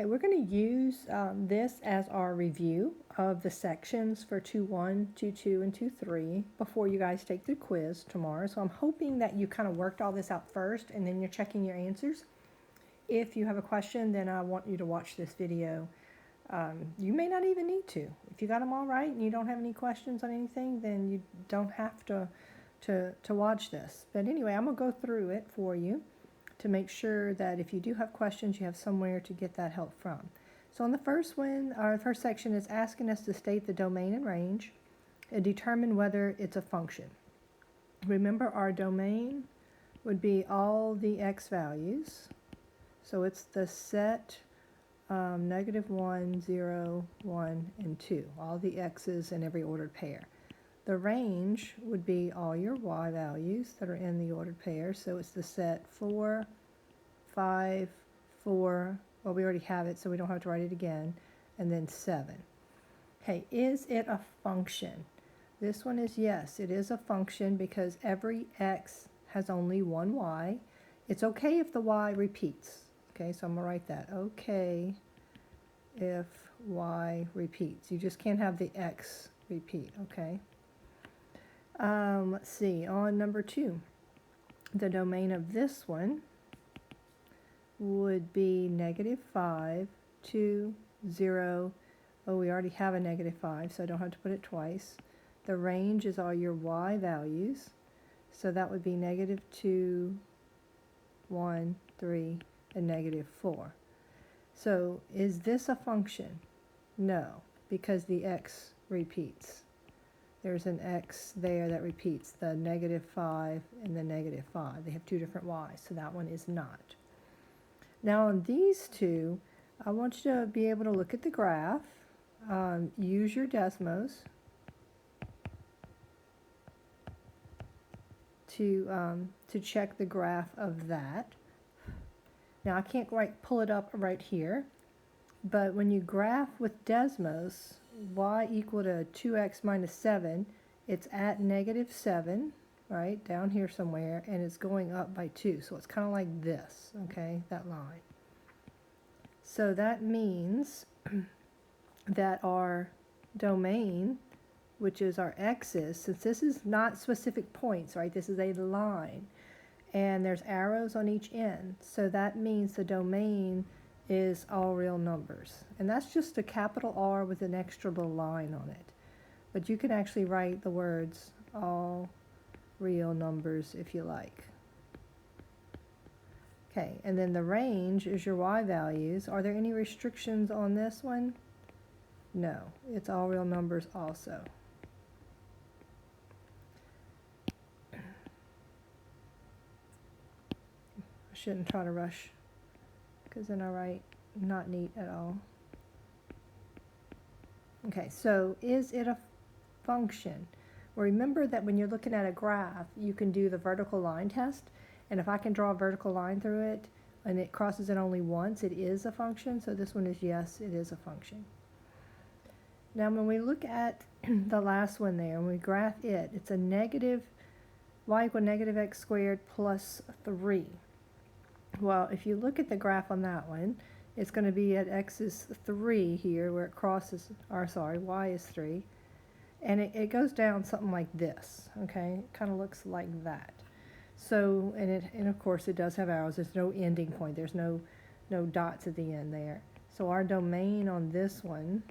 Okay, we're going to use this as our review of the sections for 2.1, 2.2, and 2.3 before you guys take the quiz tomorrow. So I'm hoping that you kind of worked all this out first and then you're checking your answers. If you have a question, then I want you to watch this video. You may not even need to. If you got them all right and you don't have any questions on anything, then you don't have to watch this. But anyway, I'm going to go through it for you to make sure that if you do have questions, you have somewhere to get that help from. So on the first one, our first section is asking us to state the domain and range and determine whether it's a function. Remember, our domain would be all the x values. So it's the set -1, 0, 1, and 2, all the x's in every ordered pair. The range would be all your y values that are in the ordered pair. So it's the set 4, 5, 4, well, we already have it, so we don't have to write it again, and then 7. Okay, is it a function? This one is yes, it is a function because every x has only one y. It's okay if the y repeats. Okay, so I'm going to write that. Okay if y repeats. You just can't have the x repeat, okay? Let's see, on number 2, the domain of this one would be -5, 2, 0. Oh, we already have a -5, so I don't have to put it twice. The range is all your y values, so that would be -2, 1, 3, and -4. So is this a function? No, because the x repeats. There's an x there that repeats, the -5 and the -5. They have two different y's, so that one is not. Now on these two, I want you to be able to look at the graph, use your Desmos to check the graph of that. Now I can't pull it up right here, but when you graph with Desmos, y equal to 2x minus 7, it's at -7, right, down here somewhere, and it's going up by 2. So it's kind of like this, okay, that line. So that means that our domain, which is our x's, since this is not specific points, right, this is a line, and there's arrows on each end, so that means the domain is all real numbers. And that's just a capital R with an extra little line on it. But you can actually write the words all real numbers if you like. Okay, and then the range is your y values. Are there any restrictions on this one? No, it's all real numbers also. I shouldn't try to rush, because then I write not neat at all. Okay, so is it a function? Well, remember that when you're looking at a graph, you can do the vertical line test, and if I can draw a vertical line through it and it crosses it only once, it is a function. So this one is yes, it is a function. Now when we look at the last one there and we graph it, it's a negative y equal -x squared plus 3. Well, if you look at the graph on that one, it's going to be at x is 3 here where it crosses, or sorry, y is 3. And it goes down something like this, okay? It kind of looks like that. So, and of course it does have arrows. There's no ending point. There's no dots at the end there. So our domain on this one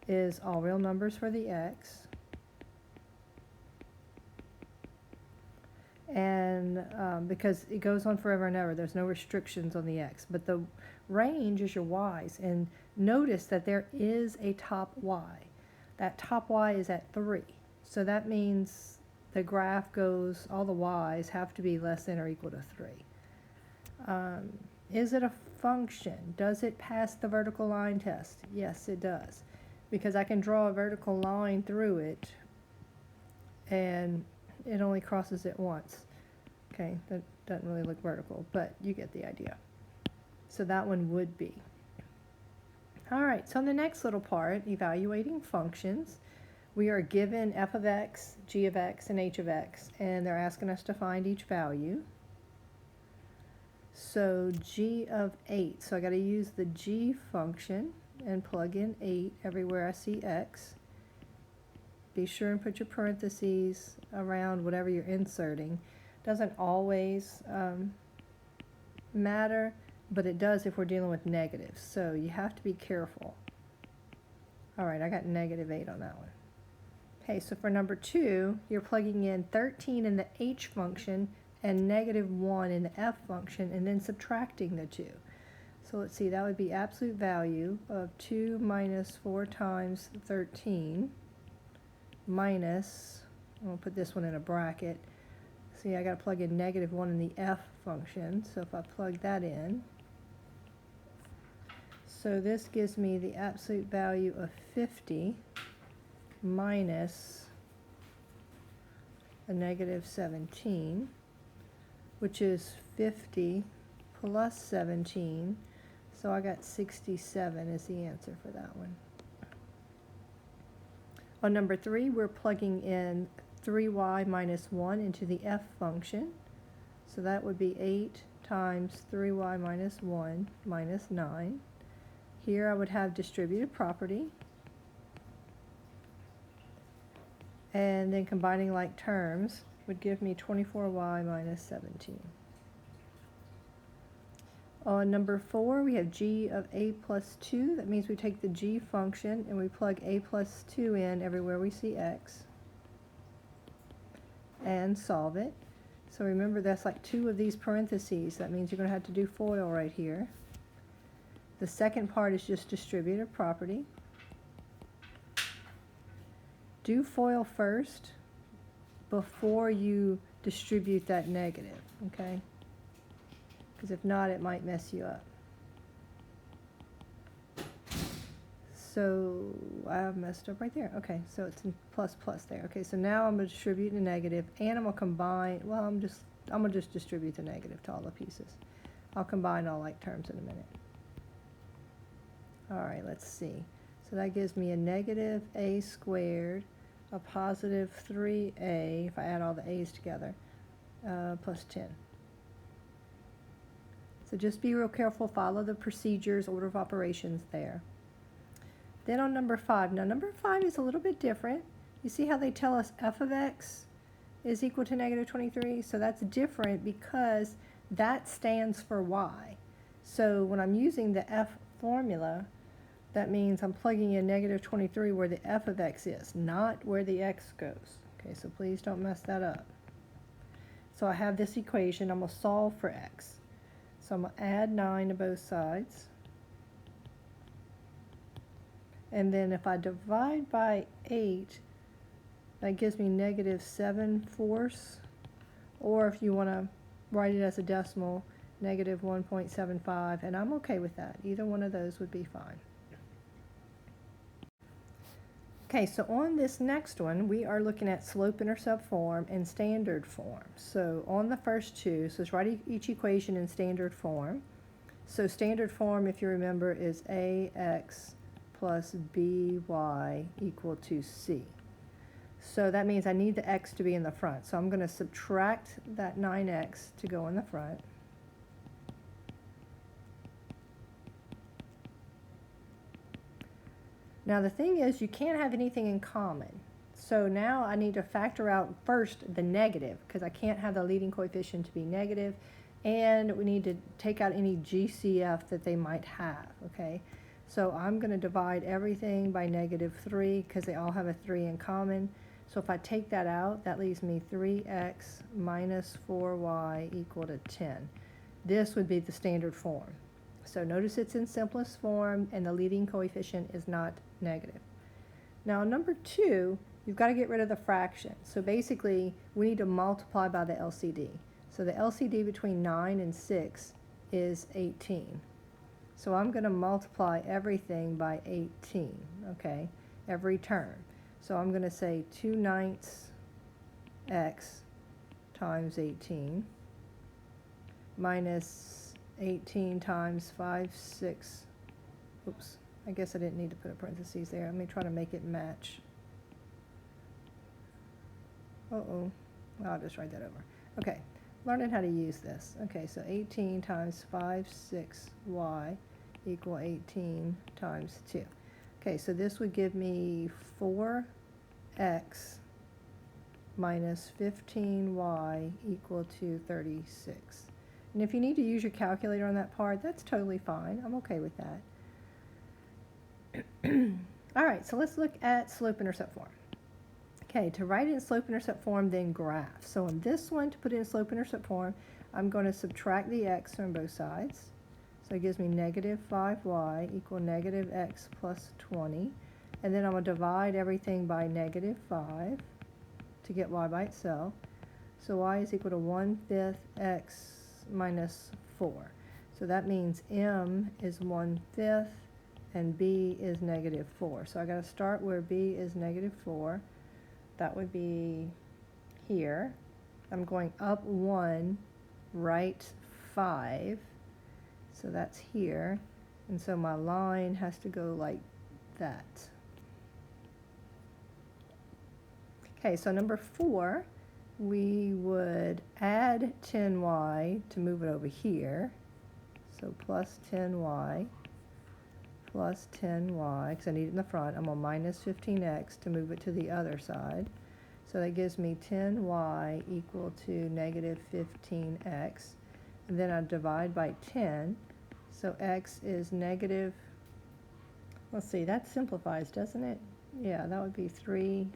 is all real numbers for the x. And because it goes on forever and ever, there's no restrictions on the x. But the range is your y's. And notice that there is a top y. That top y is at 3. So that means the graph goes, all the y's have to be less than or equal to 3. Is it a function? Does it pass the vertical line test? Yes, it does. Because I can draw a vertical line through it and it only crosses it once. Okay, that doesn't really look vertical, but you get the idea. So that one would be. All right, so in the next little part, evaluating functions, we are given f of x, g of x, and h of x, and they're asking us to find each value. So g of 8, so I got to use the g function and plug in 8 everywhere I see x. Be sure and put your parentheses around whatever you're inserting. Doesn't always matter, but it does if we're dealing with negatives, so you have to be careful. All right, I got negative 8 on that one. Okay, so for number 2, you're plugging in 13 in the h function and negative 1 in the f function, and then subtracting the 2. So let's see, that would be absolute value of 2 minus 4 times 13 minus, I'm going to put this one in a bracket. See, I got to plug in negative 1 in the f function, so if I plug that in, so this gives me the absolute value of 50 minus a negative 17, which is 50 plus 17, so I got 67 is the answer for that one. On number 3, we're plugging in 3y minus 1 into the f function, so that would be 8 times 3y minus 1 minus 9. Here I would have distributive property, and then combining like terms would give me 24y minus 17. On number 4, we have g of a plus 2. That means we take the g function and we plug a plus 2 in everywhere we see x and solve it. So remember, that's like 2 of these parentheses. That means you're going to have to do FOIL right here. The second part is just distributive property. Do FOIL first before you distribute that negative, okay? Because if not, it might mess you up. So I messed up right there. Okay, so it's in plus plus there. Okay, so now I'm going to distribute the negative, and I'm going to combine, well, I'm going to just distribute the negative to all the pieces. I'll combine all like terms in a minute. All right, let's see. So that gives me a negative a squared, a positive 3a, if I add all the a's together, plus 10. So just be real careful, follow the procedures, order of operations there. Then on number 5, now number 5 is a little bit different. You see how they tell us f of x is equal to negative 23? So that's different because that stands for y. So when I'm using the f formula, that means I'm plugging in negative 23 where the f of x is, not where the x goes. Okay, so please don't mess that up. So I have this equation, I'm going to solve for x. So I'm going to add 9 to both sides. And then if I divide by 8, that gives me negative 7/4. Or if you want to write it as a decimal, negative 1.75. And I'm okay with that. Either one of those would be fine. Okay, so on this next one, we are looking at slope-intercept form and standard form. So on the first two, so let's write each equation in standard form. So standard form, if you remember, is ax plus by equal to c. So that means I need the x to be in the front. So I'm going to subtract that 9x to go in the front. Now the thing is, you can't have anything in common. So now I need to factor out first the negative, because I can't have the leading coefficient to be negative, and we need to take out any GCF that they might have, okay? So I'm going to divide everything by negative 3, because they all have a 3 in common. So if I take that out, that leaves me 3x minus 4y equal to 10. This would be the standard form. So notice it's in simplest form, and the leading coefficient is not negative. Now number 2, you've got to get rid of the fraction. So basically, we need to multiply by the LCD. So the LCD between 9 and 6 is 18. So I'm going to multiply everything by 18, okay, every term. So I'm going to say 2/9 x times 18 minus 18 times 5, 6, oops, I guess I didn't need to put a parentheses there. Let me try to make it match. Uh-oh, I'll just write that over. Okay, learning how to use this. Okay, so 18 times 5, 6y equal 18 times 2. Okay, so this would give me 4x minus 15y equal to 36. And if you need to use your calculator on that part, that's totally fine. I'm okay with that. All right, so let's look at slope-intercept form. Okay, to write it in slope-intercept form, then graph. So on this one, to put it in slope-intercept form, I'm going to subtract the x from both sides. So it gives me negative 5y equal negative x plus 20. And then I'm going to divide everything by negative 5 to get y by itself. So y is equal to 1/5 x minus 4. So that means m is 1/5 and b is negative 4. So I got to start where b is negative 4. That would be here. I'm going up 1, right 5. So that's here. And so my line has to go like that. Okay, so number 4, we would add 10y to move it over here. So plus 10y plus 10y, because I need it in the front. I'm on minus 15x to move it to the other side. So that gives me 10y equal to negative 15x. And then I divide by 10. So x is negative, let's see, that simplifies, doesn't it? Yeah, that would be 3/2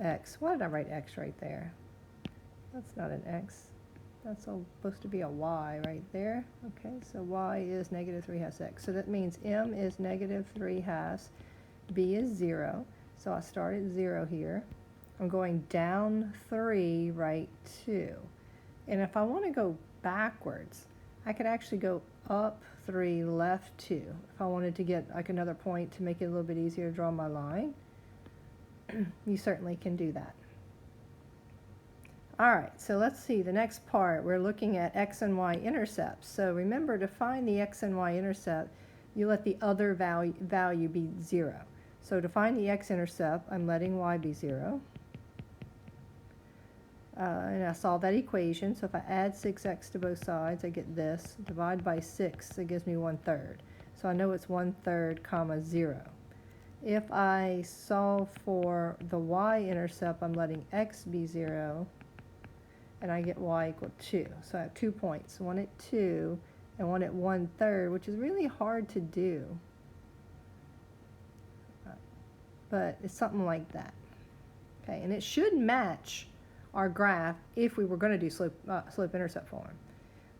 x. Why did I write x right there? That's not an x. That's supposed to be a y right there. Okay, so y is negative 3/2 x. So that means m is negative 3/2, b is 0. So I start at 0 here. I'm going down 3, right 2. And if I want to go backwards, I could actually go up 3, left 2. If I wanted to get like another point to make it a little bit easier to draw my line, you certainly can do that. All right, so let's see, the next part, we're looking at x and y intercepts. So remember, to find the x and y intercept, you let the other value be 0. So to find the x-intercept, I'm letting y be 0. And I solve that equation. So if I add 6x to both sides, I get this. Divide by 6, it gives me 1/3. So I know it's 1/3 comma 0. If I solve for the y-intercept, I'm letting x be 0. And I get y equal 2. So I have 2 points, one at 2 and one at 1/3, which is really hard to do. But it's something like that. Okay, and it should match our graph if we were going to do slope-intercept form.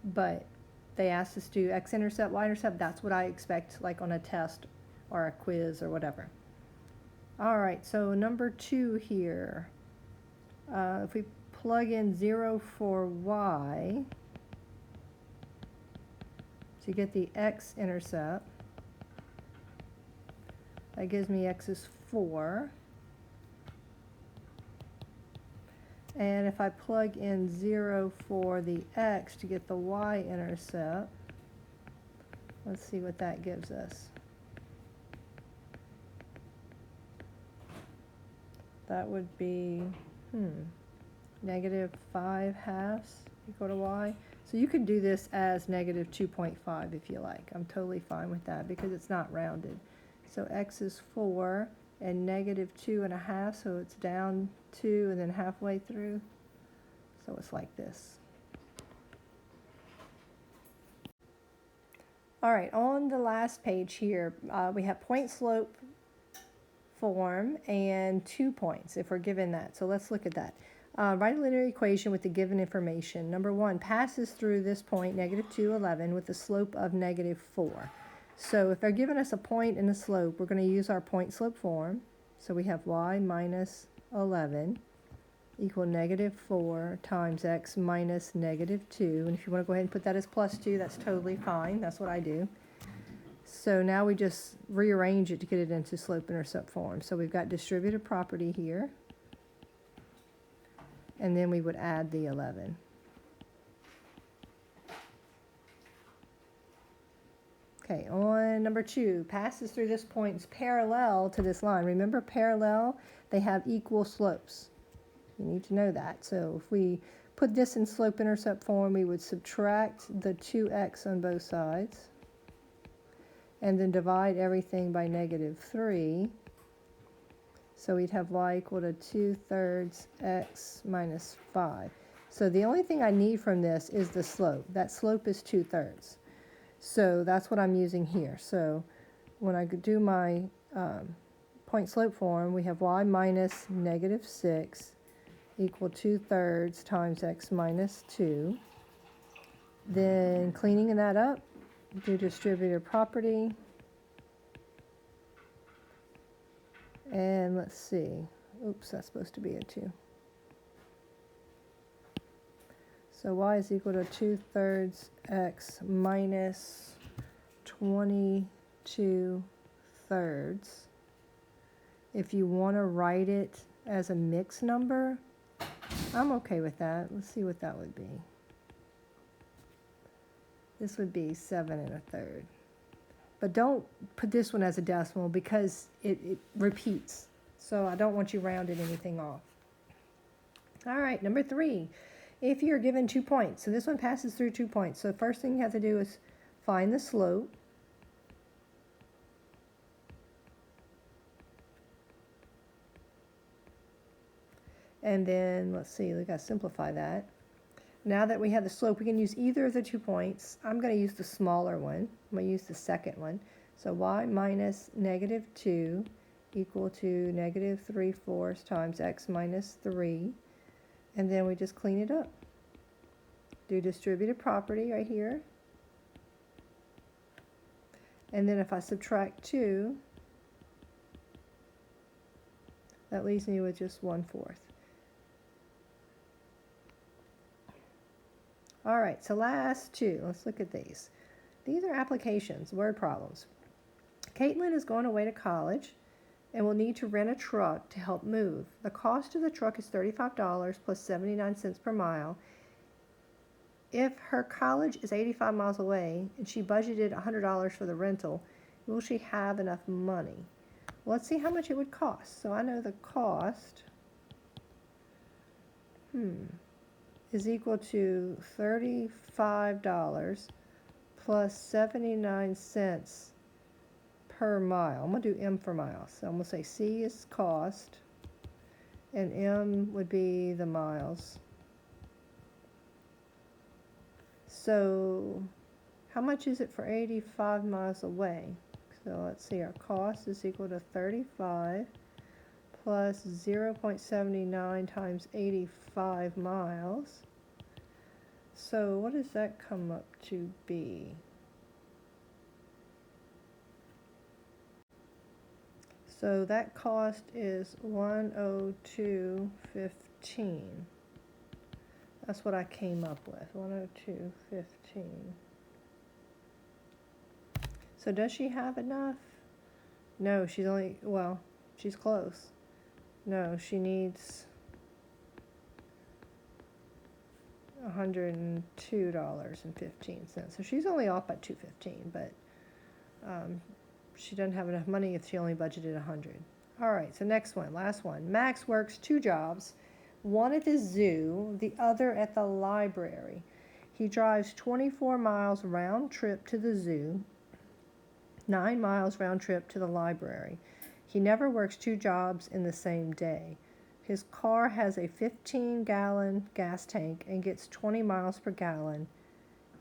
But they asked us to do x-intercept, y-intercept. That's what I expect, like on a test or a quiz or whatever. All right, so number 2 here. If we plug in 0 for y, to get the x-intercept, that gives me x is 4. And if I plug in 0 for the x to get the y-intercept, let's see what that gives us. That would be, negative 5/2 equal to y. So you could do this as negative 2.5 if you like. I'm totally fine with that because it's not rounded. So x is 4 and negative 2.5, so it's down 2 and then halfway through. So it's like this. All right, on the last page here, we have point slope form and 2 points if we're given that. So let's look at that. Write a linear equation with the given information. Number 1 passes through this point, negative 2, 11, with a slope of negative 4. So if they're giving us a point and a slope, we're going to use our point slope form. So we have y minus 11 equal negative 4 times x minus negative 2. And if you want to go ahead and put that as plus 2, that's totally fine. That's what I do. So now we just rearrange it to get it into slope-intercept form. So we've got distributive property here. And then we would add the 11. Okay, on number 2, passes through this point, is parallel to this line. Remember, parallel, they have equal slopes. You need to know that. So if we put this in slope-intercept form, we would subtract the 2x on both sides, and then divide everything by -3. So we'd have y equal to 2/3 x minus 5. So the only thing I need from this is the slope. That slope is 2/3. So that's what I'm using here. So when I do my point slope form, we have y minus -6 equal 2/3 times x minus 2. Then cleaning that up, do distributive property. And let's see. Oops, that's supposed to be a 2. So y is equal to 2/3 x minus 22/3. If you want to write it as a mixed number, I'm okay with that. Let's see what that would be. This would be 7 1/3. But don't put this one as a decimal because it repeats. So I don't want you rounding anything off. All right, number 3. If you're given 2 points, so this one passes through 2 points. So the first thing you have to do is find the slope. And then, let's see, we got to simplify that. Now that we have the slope, we can use either of the 2 points. I'm going to use the smaller one. I'm going to use the second one. So y minus -2 equal to -3/4 times x minus 3. And then we just clean it up. Do distributive property right here. And then if I subtract 2, that leaves me with just 1/4. All right, so last 2, let's look at these. These are applications, word problems. Caitlin is going away to college and will need to rent a truck to help move. The cost of the truck is $35 plus 79 cents per mile. If her college is 85 miles away and she budgeted $100 for the rental, will she have enough money? Well, let's see how much it would cost. So I know the cost is equal to $35 plus 79 cents per mile. I'm going to do M for miles. So I'm going to say C is cost, and M would be the miles. So how much is it for 85 miles away? So let's see, our cost is equal to 35 plus 0.79 times 85 miles. So what does that come up to be? So that cost is 102.15. That's what I came up with, 102.15. So does she have enough? No, she's only, well, she's close. No, she needs $102.15. So she's only off by $2.15, but she doesn't have enough money if she only budgeted $100. All right, so next one, last one. Max works 2 jobs, one at the zoo, the other at the library. He drives 24 miles round trip to the zoo, 9 miles round trip to the library. He never works 2 jobs in the same day. His car has a 15-gallon gas tank and gets 20 miles per gallon.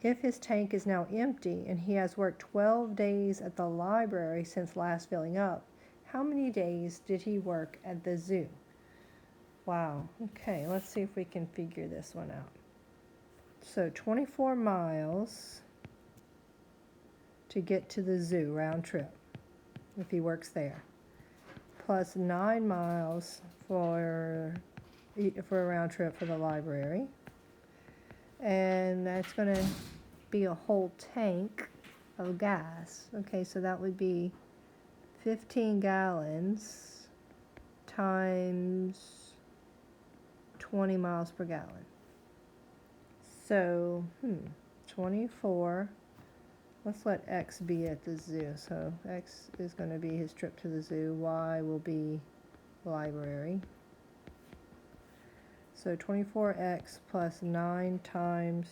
If his tank is now empty and he has worked 12 days at the library since last filling up, how many days did he work at the zoo? Wow. Okay, let's see if we can figure this one out. So 24 miles to get to the zoo round trip, if he works there, plus 9 miles for a round trip for the library. And that's going to be a whole tank of gas. Okay, so that would be 15 gallons times 20 miles per gallon. So, 24. Let's let X be at the zoo. So X is going to be his trip to the zoo. Y will be library. So 24x plus 9 times,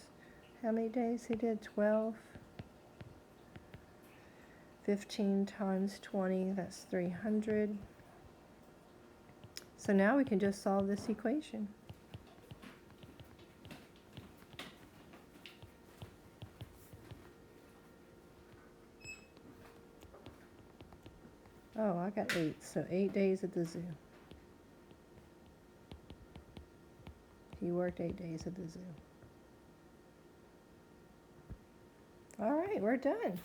how many days he did? 12. 15 times 20, that's 300. So now we can just solve this equation. Oh, I got 8, so 8 days at the zoo. He worked 8 days at the zoo. All right, we're done.